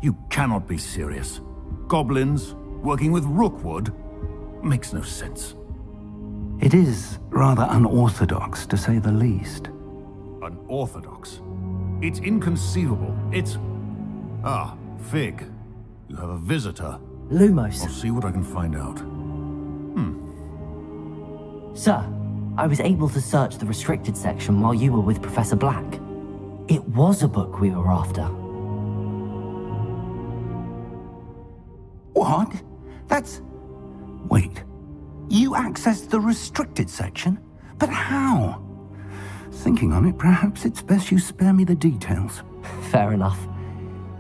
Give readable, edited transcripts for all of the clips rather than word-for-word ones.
You cannot be serious. Goblins working with Rookwood makes no sense. It is rather unorthodox, to say the least. Unorthodox? It's inconceivable. It's... Ah, Fig. You have a visitor. Lumos. I'll see what I can find out. Sir, I was able to search the restricted section while you were with Professor Black. It was a book we were after. What? That's... Wait. You accessed the restricted section? But how? Thinking on it, perhaps it's best you spare me the details. Fair enough.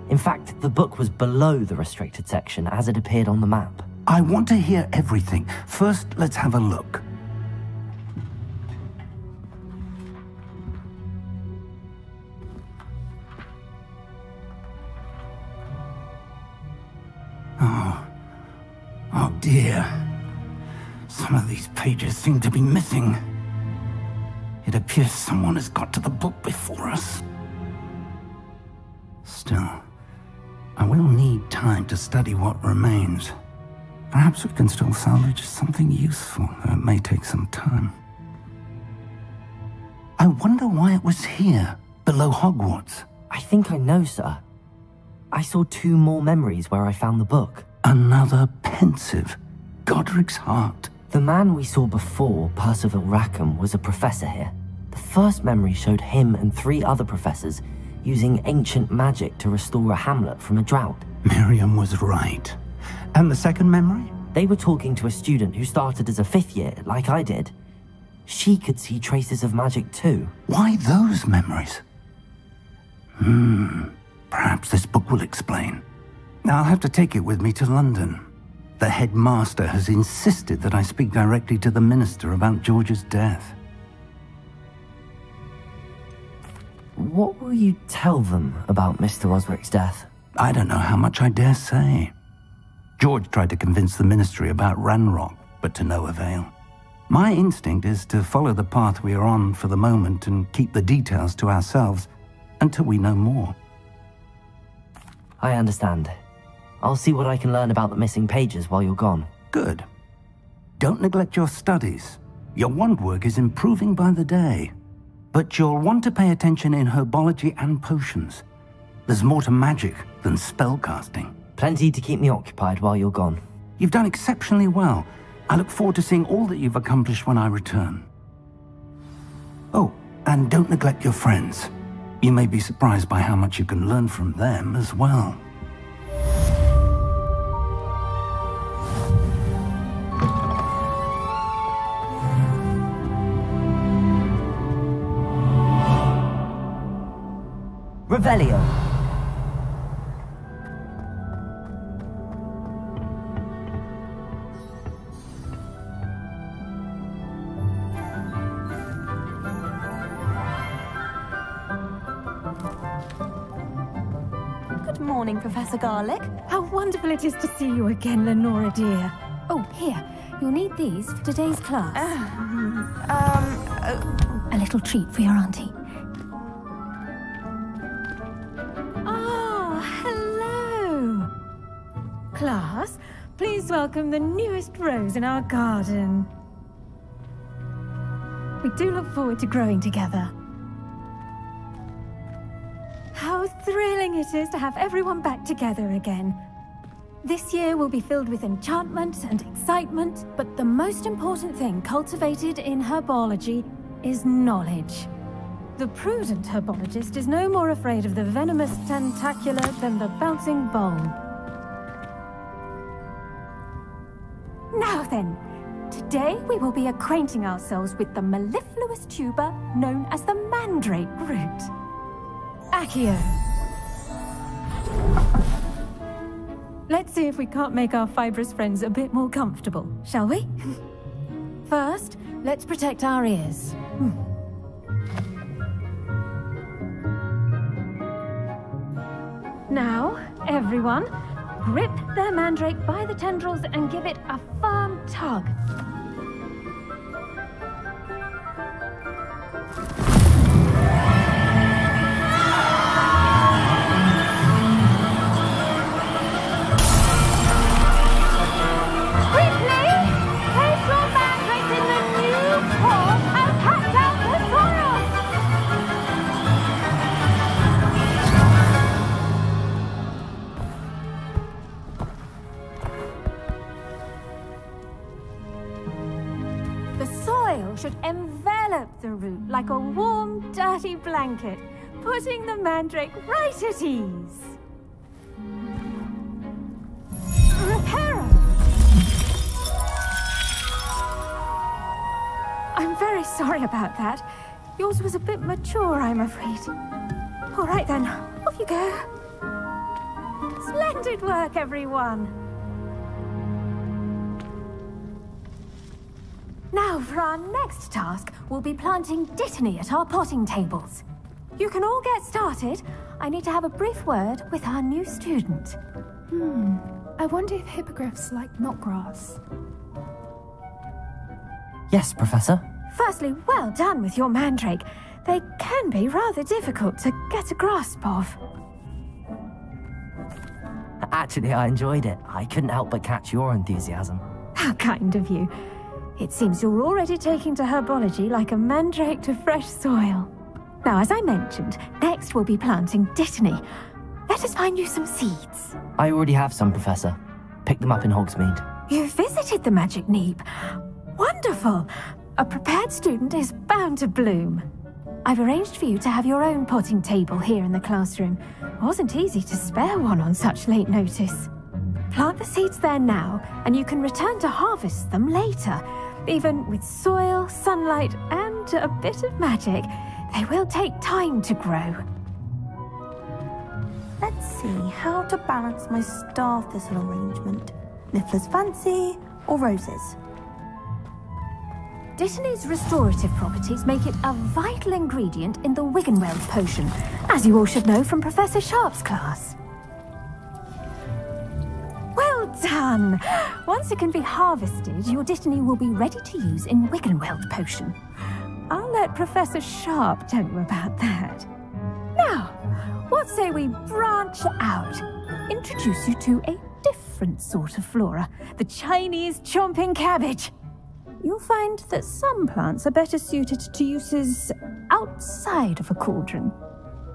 In fact, the book was below the restricted section as it appeared on the map. I want to hear everything. First, let's have a look. Oh dear. Some of these pages seem to be missing. It appears someone has got to the book before us. Still, I will need time to study what remains. Perhaps we can still salvage something useful, though it may take some time. I wonder why it was here, below Hogwarts. I think I know, sir. I saw 2 more memories where I found the book. Another pensive. Godric's heart. The man we saw before, Percival Rackham, was a professor here. The first memory showed him and 3 other professors using ancient magic to restore a hamlet from a drought. Miriam was right. And the second memory? They were talking to a student who started as a 5th year, like I did. She could see traces of magic too. Why those memories? Perhaps this book will explain. I'll have to take it with me to London. The headmaster has insisted that I speak directly to the minister about George's death. What will you tell them about Mr. Osric's death? I don't know how much I dare say. George tried to convince the ministry about Ranrock, but to no avail. My instinct is to follow the path we are on for the moment and keep the details to ourselves until we know more. I understand. I'll see what I can learn about the missing pages while you're gone. Good. Don't neglect your studies. Your wand work is improving by the day. But you'll want to pay attention in herbology and potions. There's more to magic than spellcasting. Plenty to keep me occupied while you're gone. You've done exceptionally well. I look forward to seeing all that you've accomplished when I return. Oh, and don't neglect your friends. You may be surprised by how much you can learn from them as well. Revelio. Good morning, Professor Garlick. How wonderful it is to see you again, Lenora dear. Oh, here. You'll need these for today's class. A little treat for your auntie. Hello! Class, please welcome the newest rose in our garden. We do look forward to growing together. How thrilling it is to have everyone back together again. This year will be filled with enchantment and excitement, but the most important thing cultivated in herbology is knowledge. The prudent herbologist is no more afraid of the venomous tentacula than the bouncing bulb. Now then, today we will be acquainting ourselves with the mellifluous tuber known as the mandrake root. Accio. Let's see if we can't make our fibrous friends a bit more comfortable, shall we? First, let's protect our ears. Now, everyone, grip their mandrake by the tendrils and give it a firm tug. envelop the root like a warm, dirty blanket, putting the mandrake right at ease. Reparo! I'm very sorry about that. Yours was a bit mature, I'm afraid. All right then, off you go. Splendid work, everyone. Now, for our next task, we'll be planting dittany at our potting tables. You can all get started. I need to have a brief word with our new student. I wonder if hippogriffs like knotgrass. Yes, Professor. Firstly, well done with your mandrake. They can be rather difficult to get a grasp of. Actually, I enjoyed it. I couldn't help but catch your enthusiasm. How kind of you. It seems you're already taking to herbology like a mandrake to fresh soil. Now, as I mentioned, next we'll be planting dittany. Let us find you some seeds. I already have some, Professor. Picked them up in Hogsmeade. You visited the Magic Neep. Wonderful. A prepared student is bound to bloom. I've arranged for you to have your own potting table here in the classroom. It wasn't easy to spare one on such late notice. Plant the seeds there now, and you can return to harvest them later. Even with soil, sunlight, and a bit of magic, they will take time to grow. Let's see how to balance my star thistle arrangement. Niffler's fancy or roses? Dittany's restorative properties make it a vital ingredient in the Wiggenweld potion, as you all should know from Professor Sharp's class. Well done! Once it can be harvested, your dittany will be ready to use in Wiggenweld potion. I'll let Professor Sharp tell you about that. Now, what say we branch out? Introduce you to a different sort of flora, the Chinese chomping cabbage. You'll find that some plants are better suited to uses outside of a cauldron.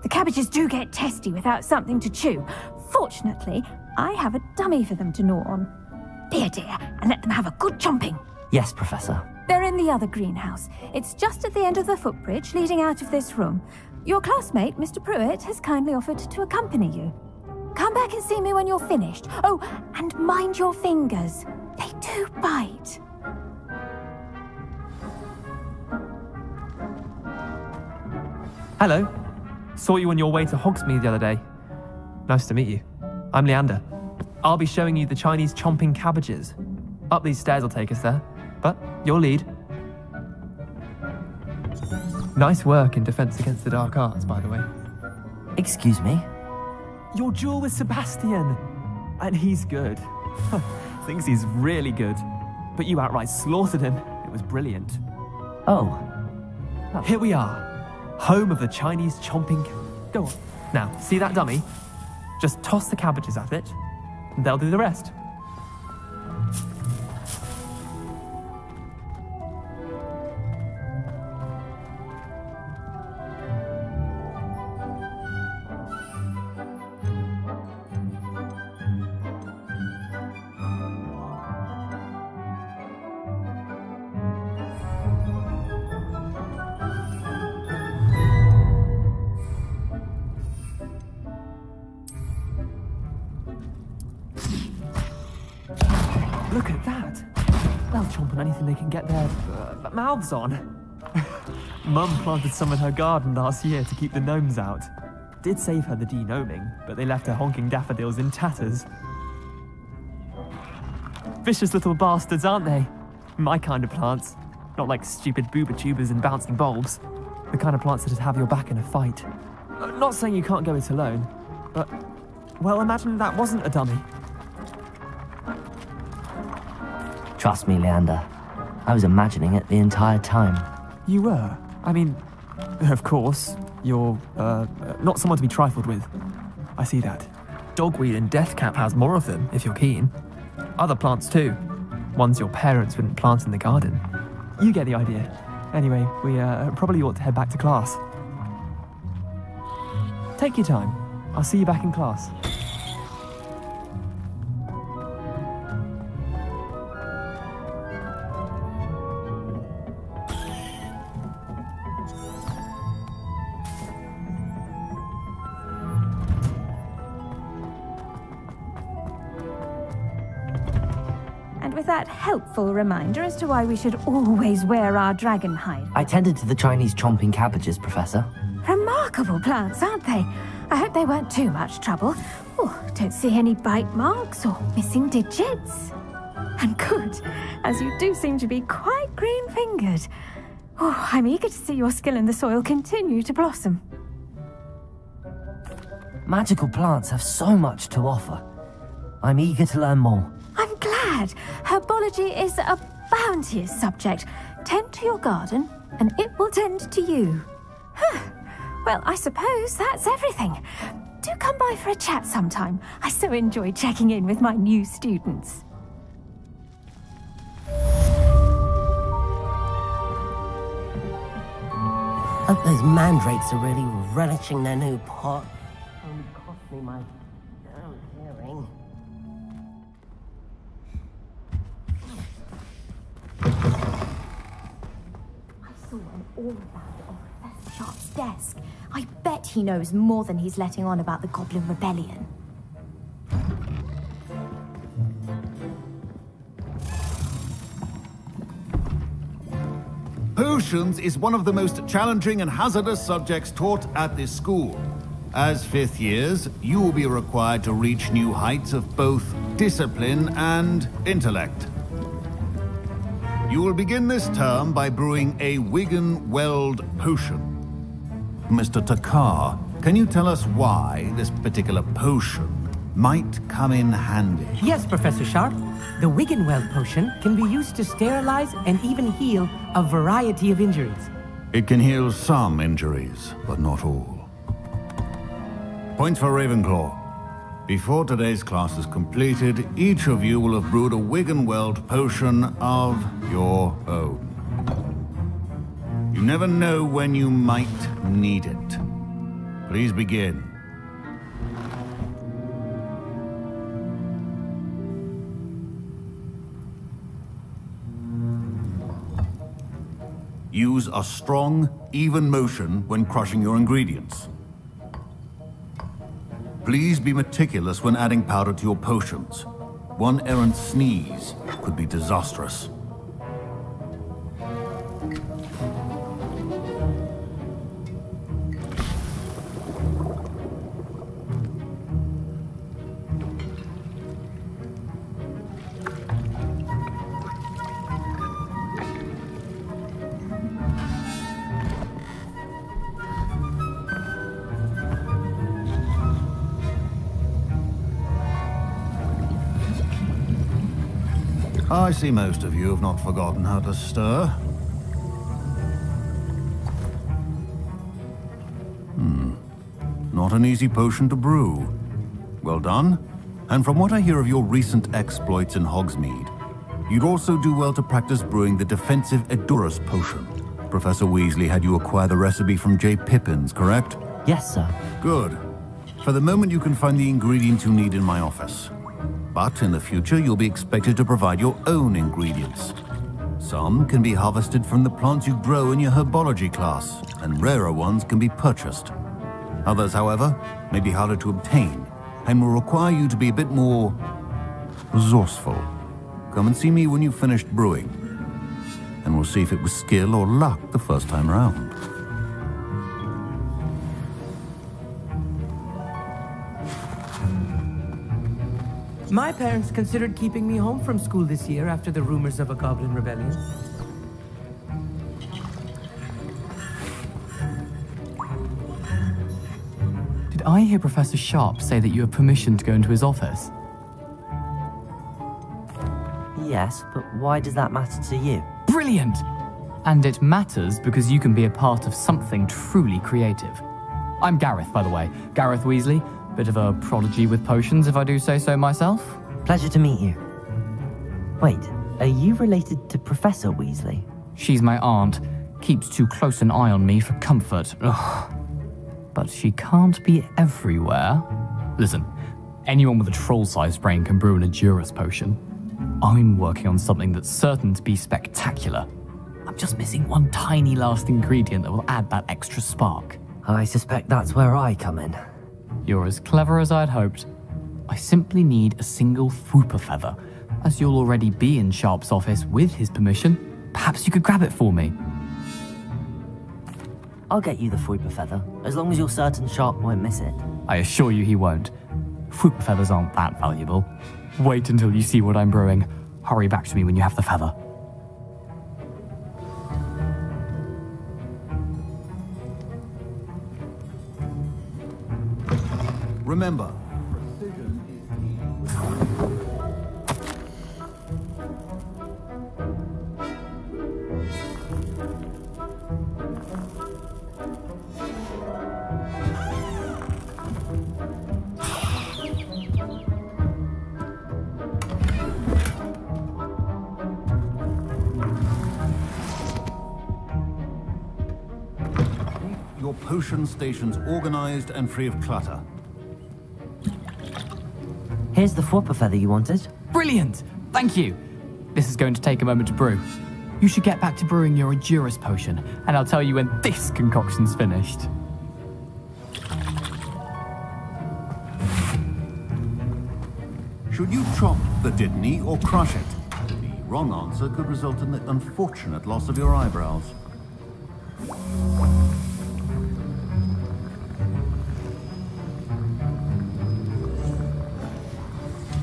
The cabbages do get testy without something to chew. Fortunately, I have a dummy for them to gnaw on. Here, dear, and let them have a good chomping. Yes, Professor. They're in the other greenhouse. It's just at the end of the footbridge leading out of this room. Your classmate, Mr. Pruitt, has kindly offered to accompany you. Come back and see me when you're finished. Oh, and mind your fingers. They do bite. Hello. Saw you on your way to Hogsmeade the other day. Nice to meet you. I'm Leander. I'll be showing you the Chinese chomping cabbages. Up these stairs will take us there, but your lead. Nice work in Defense Against the Dark Arts, by the way. Excuse me? Your duel with Sebastian! And he's good. Thinks he's really good. But you outright slaughtered him. It was brilliant. Oh. Here we are. Home of the Chinese chomping... Go on. Now, see that dummy? Just toss the cabbages at it, and they'll do the rest. Look at that. They'll chomp on anything they can get their mouths on. Mum planted some in her garden last year to keep the gnomes out. Did save her the de-gnoming, but they left her honking daffodils in tatters. Vicious little bastards, aren't they? My kind of plants. Not like stupid booba tubers and bouncing bulbs. The kind of plants that'd have your back in a fight. Not saying you can't go it alone, but... well, imagine that wasn't a dummy. Trust me, Leander. I was imagining it the entire time. You were? I mean, of course, you're, not someone to be trifled with. I see that. Dogweed and deathcap has more of them, if you're keen. Other plants too. Ones your parents wouldn't plant in the garden. You get the idea. Anyway, we, probably ought to head back to class. Take your time. I'll see you back in class. with that helpful reminder as to why we should always wear our dragon hide. I tended to the Chinese chomping cabbages, Professor. Remarkable plants, aren't they? I hope they weren't too much trouble. Oh, don't see any bite marks or missing digits. And good, as you do seem to be quite green-fingered. Oh, I'm eager to see your skill in the soil continue to blossom. Magical plants have so much to offer. I'm eager to learn more. I'm glad. Herbology is a bounteous subject. Tend to your garden, and it will tend to you. Huh. Well, I suppose that's everything. Do come by for a chat sometime. I so enjoy checking in with my new students. Hope those mandrakes are really relishing their new pot. Only cost me my damn hearing. I saw an all-rounder on Professor Sharp's desk. I bet he knows more than he's letting on about the Goblin Rebellion. Potions is one of the most challenging and hazardous subjects taught at this school. As fifth years, you will be required to reach new heights of both discipline and intellect. You will begin this term by brewing a Wigan-Weld potion. Mr. Takar, can you tell us why this particular potion might come in handy? Yes, Professor Sharp. The Wigan-Weld potion can be used to sterilize and even heal a variety of injuries. It can heal some injuries, but not all. Points for Ravenclaw. Before today's class is completed, each of you will have brewed a Wigan-Weld potion of your own. You never know when you might need it. Please begin. Use a strong, even motion when crushing your ingredients. Please be meticulous when adding powder to your potions. One errant sneeze could be disastrous. I see most of you have not forgotten how to stir. Not an easy potion to brew. Well done. And from what I hear of your recent exploits in Hogsmeade, you'd also do well to practice brewing the defensive Edurus potion. Professor Weasley had you acquire the recipe from J. Pippins, correct? Yes, sir. Good. For the moment, you can find the ingredients you need in my office. But in the future, you'll be expected to provide your own ingredients. Some can be harvested from the plants you grow in your herbology class, and rarer ones can be purchased. Others, however, may be harder to obtain, and will require you to be a bit more resourceful. Come and see me when you've finished brewing, and we'll see if it was skill or luck the first time round. My parents considered keeping me home from school this year after the rumors of a Goblin Rebellion. Did I hear Professor Sharp say that you have permission to go into his office? Yes, but why does that matter to you? Brilliant! And it matters because you can be a part of something truly creative. I'm Gareth, by the way. Gareth Weasley. Bit of a prodigy with potions, if I do say so myself. Pleasure to meet you. Wait, are you related to Professor Weasley? She's my aunt. Keeps too close an eye on me for comfort. Ugh. But she can't be everywhere. Listen, anyone with a troll-sized brain can brew an Edurus potion. I'm working on something that's certain to be spectacular. I'm just missing one tiny last ingredient that will add that extra spark. I suspect that's where I come in. You're as clever as I'd hoped. I simply need a single Fwooper feather, As you'll already be in Sharp's office with his permission, perhaps you could grab it for me. I'll get you the Fuipa feather, as long as you're certain Sharp won't miss it. I assure you he won't. Fuipa feathers aren't that valuable. Wait until you see what I'm brewing. Hurry back to me when you have the feather. Remember, your potion stations organized and free of clutter. Here's the Fuipa feather you wanted. Brilliant! Thank you! This is going to take a moment to brew. You should get back to brewing your Endurus potion, and I'll tell you when this concoction's finished. Should you chop the Dittany or crush it? The wrong answer could result in the unfortunate loss of your eyebrows.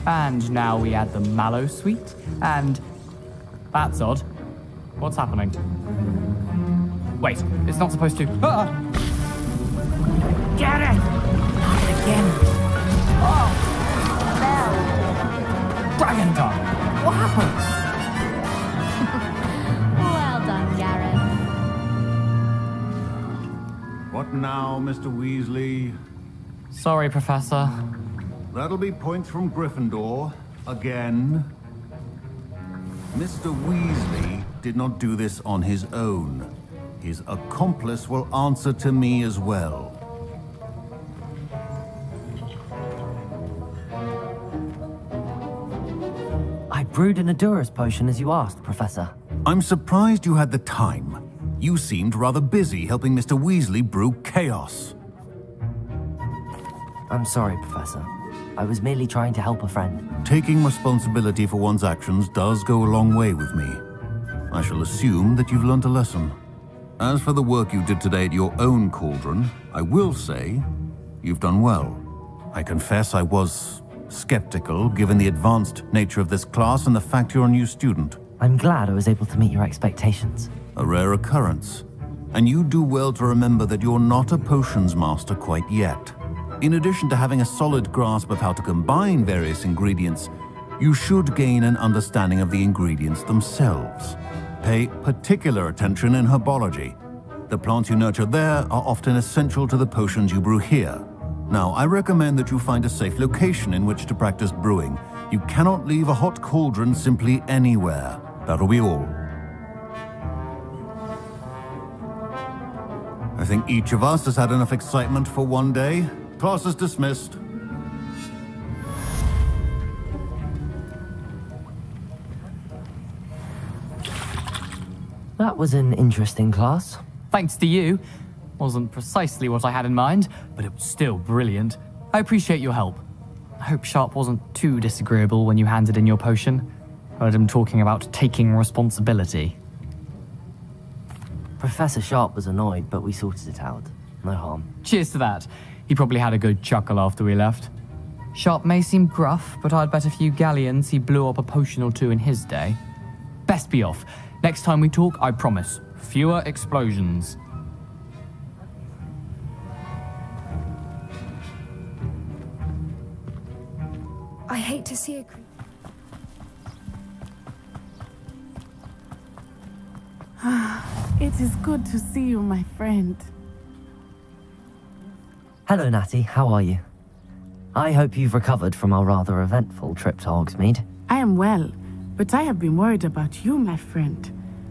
And now we add the mallow sweet, and... That's odd. What's happening? Wait, it's not supposed to... Ah! Get it! Not again. Oh! Dragon tongue! What happened? Well done, Gareth. What now, Mr. Weasley? Sorry, Professor. That'll be points from Gryffindor. Again. Mr. Weasley did not do this on his own. His accomplice will answer to me as well. I brewed an Endurus potion as you asked, Professor. I'm surprised you had the time. You seemed rather busy helping Mr. Weasley brew chaos. I'm sorry, Professor. I was merely trying to help a friend. Taking responsibility for one's actions does go a long way with me. I shall assume that you've learnt a lesson. As for the work you did today at your own cauldron, I will say you've done well. I confess I was skeptical given the advanced nature of this class and the fact you're a new student. I'm glad I was able to meet your expectations. A rare occurrence. And you do well to remember that you're not a potions master quite yet. In addition to having a solid grasp of how to combine various ingredients, you should gain an understanding of the ingredients themselves. Pay particular attention in herbology. The plants you nurture there are often essential to the potions you brew here. Now, I recommend that you find a safe location in which to practice brewing. You cannot leave a hot cauldron simply anywhere. That'll be all. I think each of us has had enough excitement for one day. Class is dismissed. That was an interesting class. Thanks to you. Wasn't precisely what I had in mind, but it was still brilliant. I appreciate your help. I hope Sharp wasn't too disagreeable when you handed in your potion. Heard him talking about taking responsibility. Professor Sharp was annoyed, but we sorted it out. No harm. Cheers to that. He probably had a good chuckle after we left. Sharp may seem gruff, but I'd bet a few galleons he blew up a potion or two in his day. Best be off. Next time we talk, I promise, fewer explosions. I hate to see a It is good to see you, my friend. Hello, Natty. How are you? I hope you've recovered from our rather eventful trip to Hogsmeade. I am well, but I have been worried about you, my friend.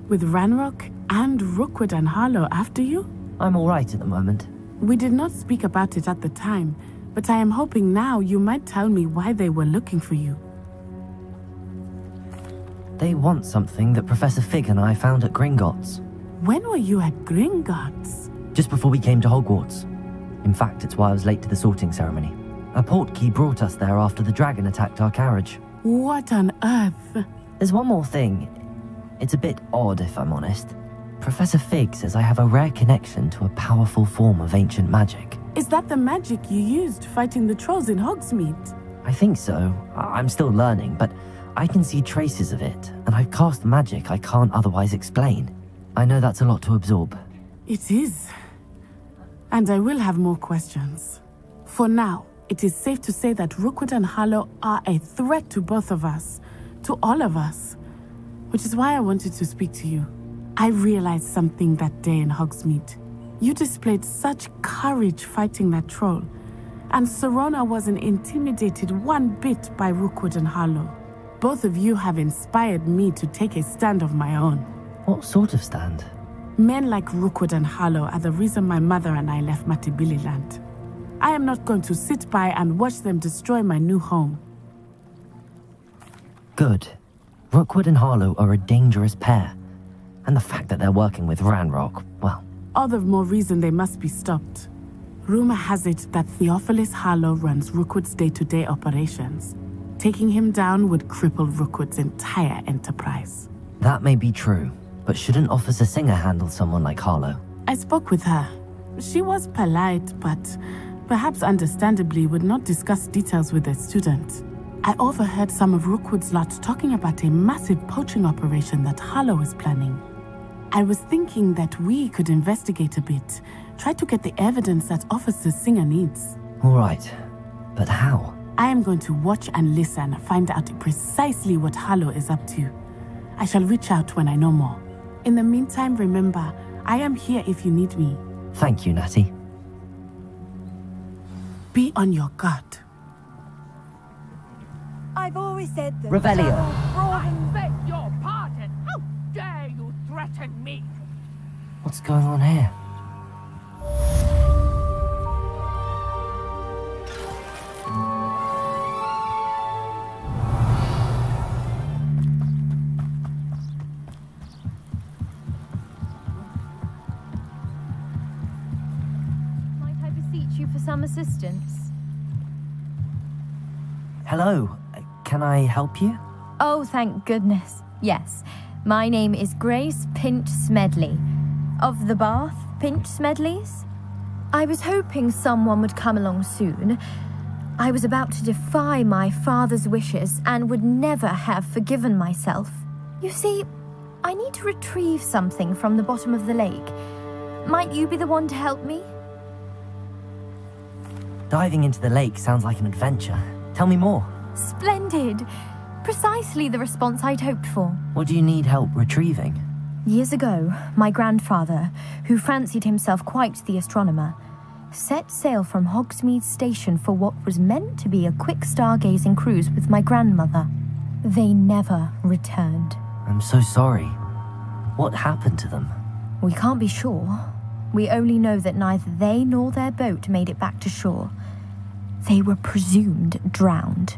With Ranrock and Rookwood and Harlow after you? I'm all right at the moment. We did not speak about it at the time, but I am hoping now you might tell me why they were looking for you. They want something that Professor Fig and I found at Gringotts. When were you at Gringotts? Just before we came to Hogwarts. In fact, it's why I was late to the sorting ceremony. A portkey brought us there after the dragon attacked our carriage. What on earth? There's one more thing. It's a bit odd, if I'm honest. Professor Fig says I have a rare connection to a powerful form of ancient magic. Is that the magic you used fighting the trolls in Hogsmeade? I think so. I'm still learning, but I can see traces of it, and I've cast magic I can't otherwise explain. I know that's a lot to absorb. It is. And I will have more questions. For now, it is safe to say that Rookwood and Harlow are a threat to both of us, to all of us. Which is why I wanted to speak to you. I realized something that day in Hogsmeade. You displayed such courage fighting that troll, and Serona wasn't intimidated one bit by Rookwood and Harlow. Both of you have inspired me to take a stand of my own. What sort of stand? Men like Rookwood and Harlow are the reason my mother and I left Matibili land. I am not going to sit by and watch them destroy my new home. Good. Rookwood and Harlow are a dangerous pair. And the fact that they're working with Ranrock, well... All the more reason they must be stopped. Rumor has it that Theophilus Harlow runs Rookwood's day-to-day operations. Taking him down would cripple Rookwood's entire enterprise. That may be true, but shouldn't Officer Singer handle someone like Harlow? I spoke with her. She was polite, but perhaps understandably would not discuss details with a student. I overheard some of Rookwood's lot talking about a massive poaching operation that Harlow is planning. I was thinking that we could investigate a bit, try to get the evidence that Officer Singer needs. All right, but how? I am going to watch and listen, find out precisely what Harlow is up to. I shall reach out when I know more. In the meantime, remember, I am here if you need me. Thank you, Natty. Be on your guard. I've always said that... Revelio. I beg your pardon. How dare you threaten me? What's going on here? Might I beseech you for some assistance? Hello. Can I help you? Oh, thank goodness. Yes. My name is Grace Pinch Smedley. Of the Bath Pinch Smedleys? I was hoping someone would come along soon. I was about to defy my father's wishes and would never have forgiven myself. You see, I need to retrieve something from the bottom of the lake. Might you be the one to help me? Diving into the lake sounds like an adventure. Tell me more. Splendid! Precisely the response I'd hoped for. What do you need help retrieving? Years ago, my grandfather, who fancied himself quite the astronomer, set sail from Hogsmeade Station for what was meant to be a quick stargazing cruise with my grandmother. They never returned. I'm so sorry. What happened to them? We can't be sure. We only know that neither they nor their boat made it back to shore. They were presumed drowned.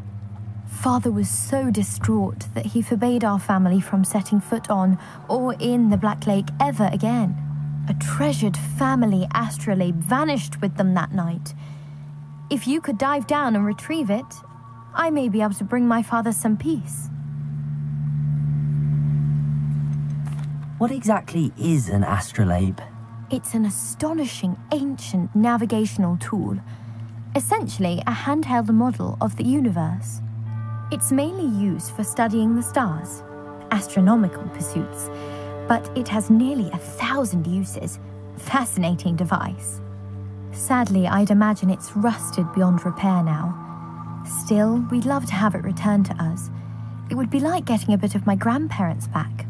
Father was so distraught that he forbade our family from setting foot on or in the Black Lake ever again. A treasured family astrolabe vanished with them that night. If you could dive down and retrieve it, I may be able to bring my father some peace. What exactly is an astrolabe? It's an astonishing ancient navigational tool. Essentially a handheld model of the universe. It's mainly used for studying the stars, astronomical pursuits, but it has nearly 1,000 uses. Fascinating device. Sadly, I'd imagine it's rusted beyond repair now. Still, we'd love to have it returned to us. It would be like getting a bit of my grandparents back.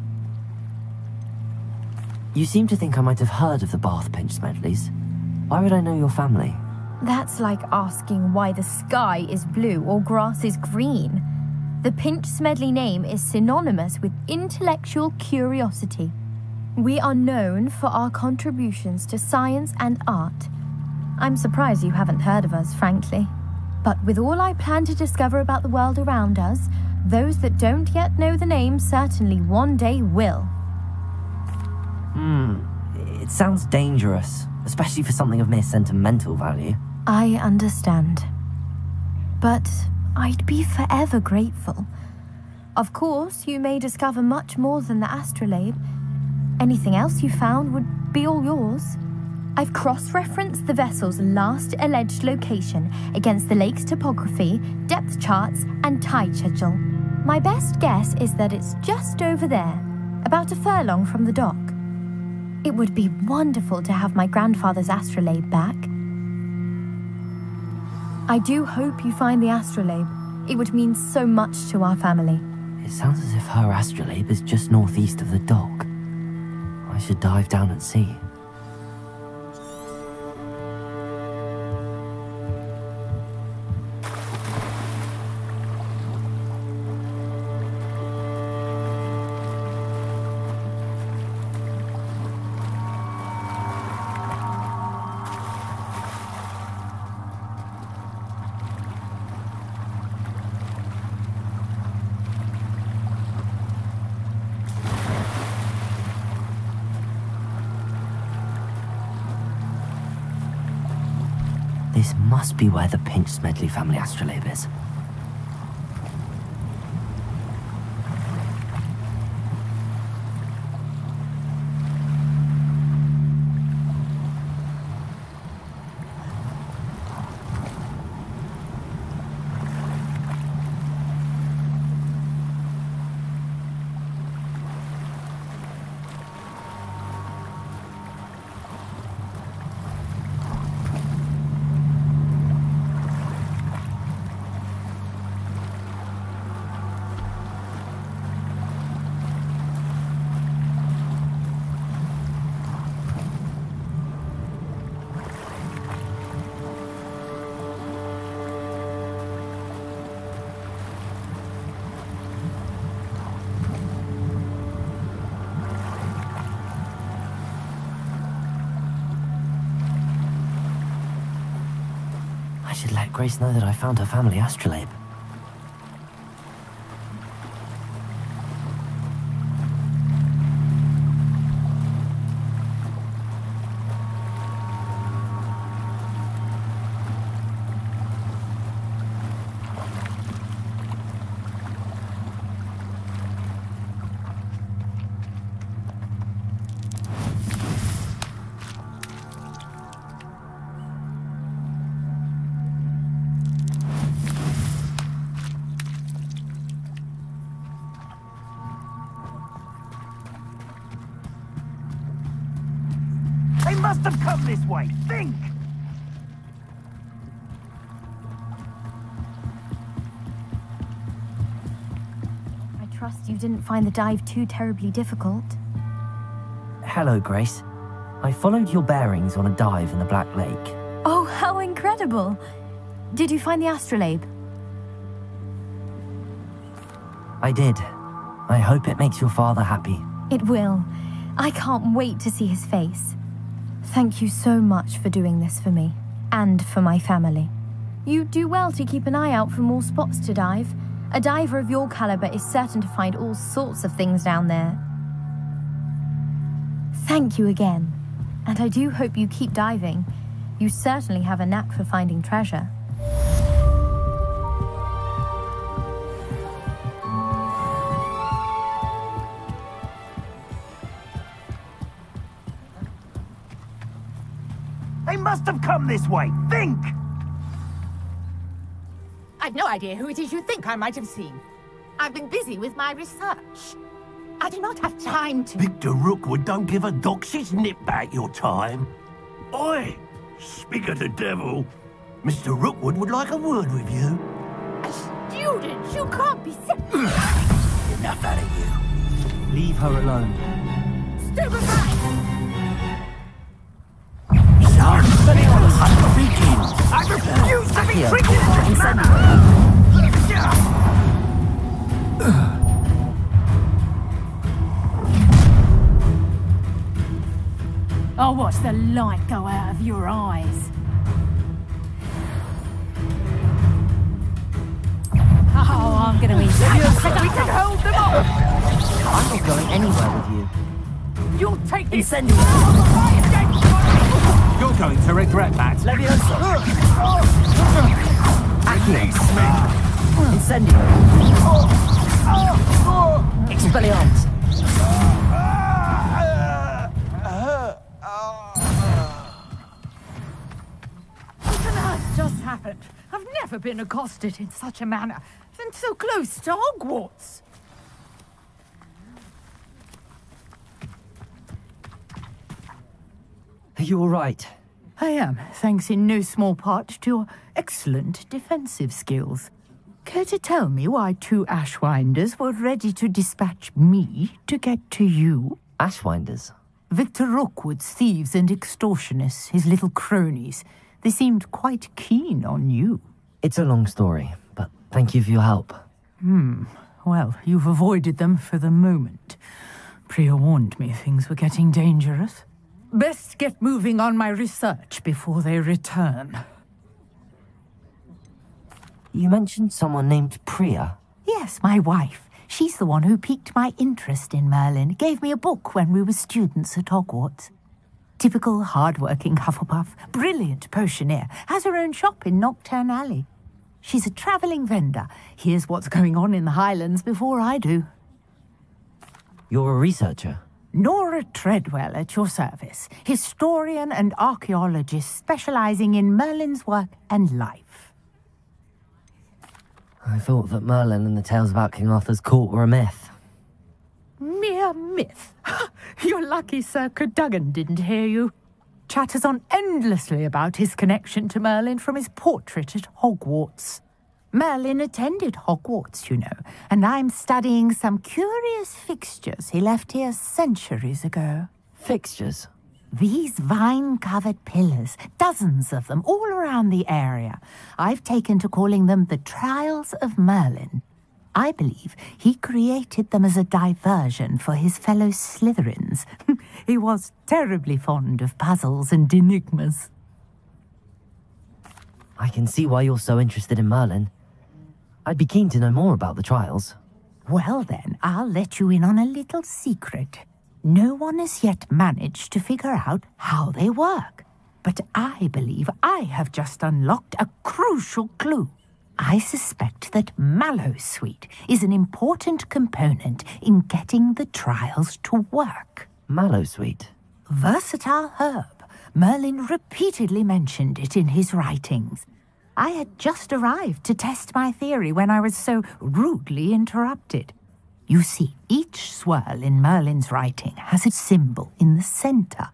You seem to think I might have heard of the Bath Pinch Smedleys. Why would I know your family? That's like asking why the sky is blue or grass is green. The Pinch Smedley name is synonymous with intellectual curiosity. We are known for our contributions to science and art. I'm surprised you haven't heard of us, frankly. But with all I plan to discover about the world around us, those that don't yet know the name certainly one day will. It sounds dangerous, especially for something of mere sentimental value. I understand. But I'd be forever grateful. Of course, you may discover much more than the astrolabe. Anything else you found would be all yours. I've cross-referenced the vessel's last alleged location against the lake's topography, depth charts, and tide schedule. My best guess is that it's just over there, about a furlong from the dock. It would be wonderful to have my grandfather's astrolabe back. I do hope you find the astrolabe. It would mean so much to our family. It sounds as if her astrolabe is just northeast of the dock. I should dive down and see. This must be where the Pinch-Smedley family astrolabe is. I should let Grace know that I found her family astrolabe. They must have come this way. Think! I trust you didn't find the dive too terribly difficult. Hello, Grace. I followed your bearings on a dive in the Black Lake. Oh, how incredible! Did you find the astrolabe? I did. I hope it makes your father happy. It will. I can't wait to see his face. Thank you so much for doing this for me, and for my family. You do well to keep an eye out for more spots to dive. A diver of your caliber is certain to find all sorts of things down there. Thank you again, and I do hope you keep diving. You certainly have a knack for finding treasure. They must have come this way. Think! I've no idea who it is you think I might have seen. I've been busy with my research. I do not have time to... Victor Rookwood don't give a doxy's nip back your time. Oi! Speak of the devil. Mr. Rookwood would like a word with you. Students, you can't be... Enough out of you. Leave her alone. Stupefy! Son, study on the hunt begins. I refuse to be treated I'll watch the light go out of your eyes. Oh, I'm gonna eat that. We can hold them off! I'm not going anywhere with you. You'll take this! Incendiary! You're going to regret that. Leviosa! Accio! Incendiary! Expelliarmus! What on earth just happened? I've never been accosted in such a manner, and so close to Hogwarts. Are you all right? I am, thanks in no small part to your excellent defensive skills. Care to tell me why 2 Ashwinders were ready to dispatch me to get to you? Ashwinders? Victor Rookwood's thieves and extortionists, his little cronies. They seemed quite keen on you. It's a long story, but thank you for your help. Well, you've avoided them for the moment. Priya warned me things were getting dangerous. Best get moving on my research before they return. You mentioned someone named Priya. Yes, my wife. She's the one who piqued my interest in Merlin. Gave me a book when we were students at Hogwarts. Typical hard-working Hufflepuff, brilliant potioneer, has her own shop in Knockturn Alley. She's a travelling vendor. Hears what's going on in the Highlands before I do. You're a researcher? Nora Treadwell at your service, historian and archaeologist specialising in Merlin's work and life. I thought that Merlin and the tales about King Arthur's court were a myth. Mere myth? You're lucky Sir Cadogan didn't hear you. Chatters on endlessly about his connection to Merlin from his portrait at Hogwarts. Merlin attended Hogwarts, you know, and I'm studying some curious fixtures he left here centuries ago. Fixtures? These vine-covered pillars, dozens of them, all around the area. I've taken to calling them the Trials of Merlin. I believe he created them as a diversion for his fellow Slytherins. He was terribly fond of puzzles and enigmas. I can see why you're so interested in Merlin. I'd be keen to know more about the trials. Well then, I'll let you in on a little secret. No one has yet managed to figure out how they work. But I believe I have just unlocked a crucial clue. I suspect that Mallowsweet is an important component in getting the trials to work. Mallowsweet? Versatile herb. Merlin repeatedly mentioned it in his writings. I had just arrived to test my theory when I was so rudely interrupted. You see, each swirl in Merlin's writing has a symbol in the center.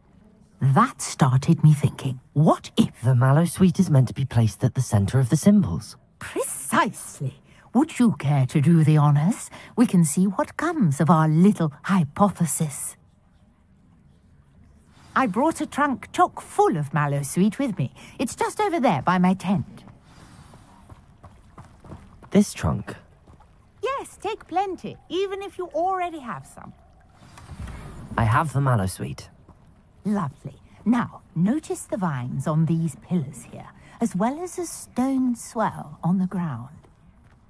That started me thinking, what if... The Mallowsweet is meant to be placed at the center of the symbols? Precisely. Would you care to do the honors? We can see what comes of our little hypothesis. I brought a trunk chock full of Mallowsweet with me. It's just over there by my tent. This trunk? Yes, take plenty, even if you already have some. I have the Mallowsweet. Lovely. Now, notice the vines on these pillars here, as well as a stone swell on the ground.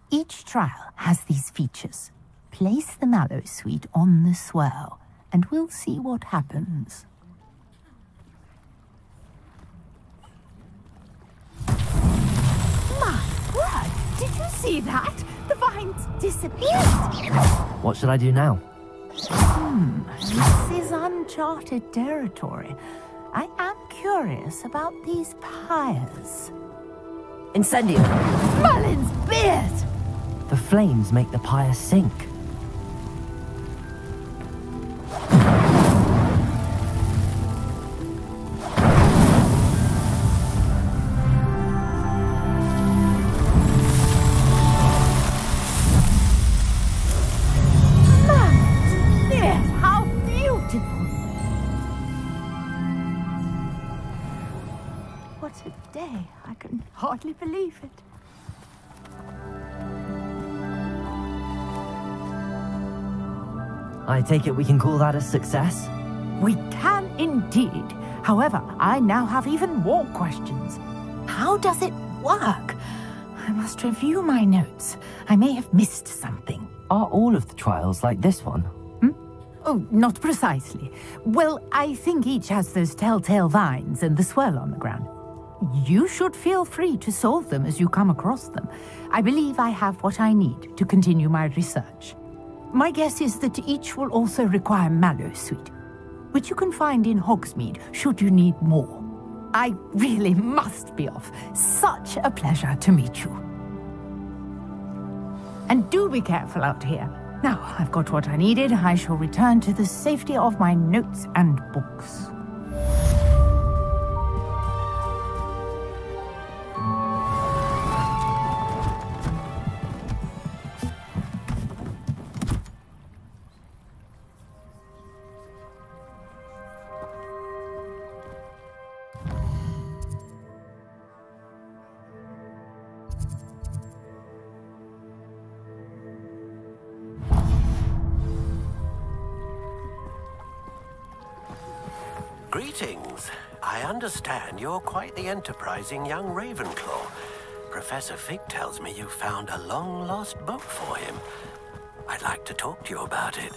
Each trial has these features. Place the Mallowsweet on the swell, and we'll see what happens. My word! Did you see that? The vines disappeared. What should I do now? This is uncharted territory. I am curious about these pyres. Incendio! Merlin's beard! The flames make the pyre sink. I can hardly believe it. I take it we can call that a success? We can indeed. However, I now have even more questions. How does it work? I must review my notes. I may have missed something. Are all of the trials like this one? Oh, not precisely. Well, I think each has those telltale vines and the swirl on the ground. you should feel free to solve them as you come across them. I believe I have what I need to continue my research. My guess is that each will also require mallowsweet, which you can find in Hogsmeade should you need more. I really must be off. Such a pleasure to meet you. And do be careful out here. Now I've got what I needed, I shall return to the safety of my notes and books. Greetings. I understand you're quite the enterprising young Ravenclaw. Professor Fig tells me you found a long-lost book for him. I'd like to talk to you about it.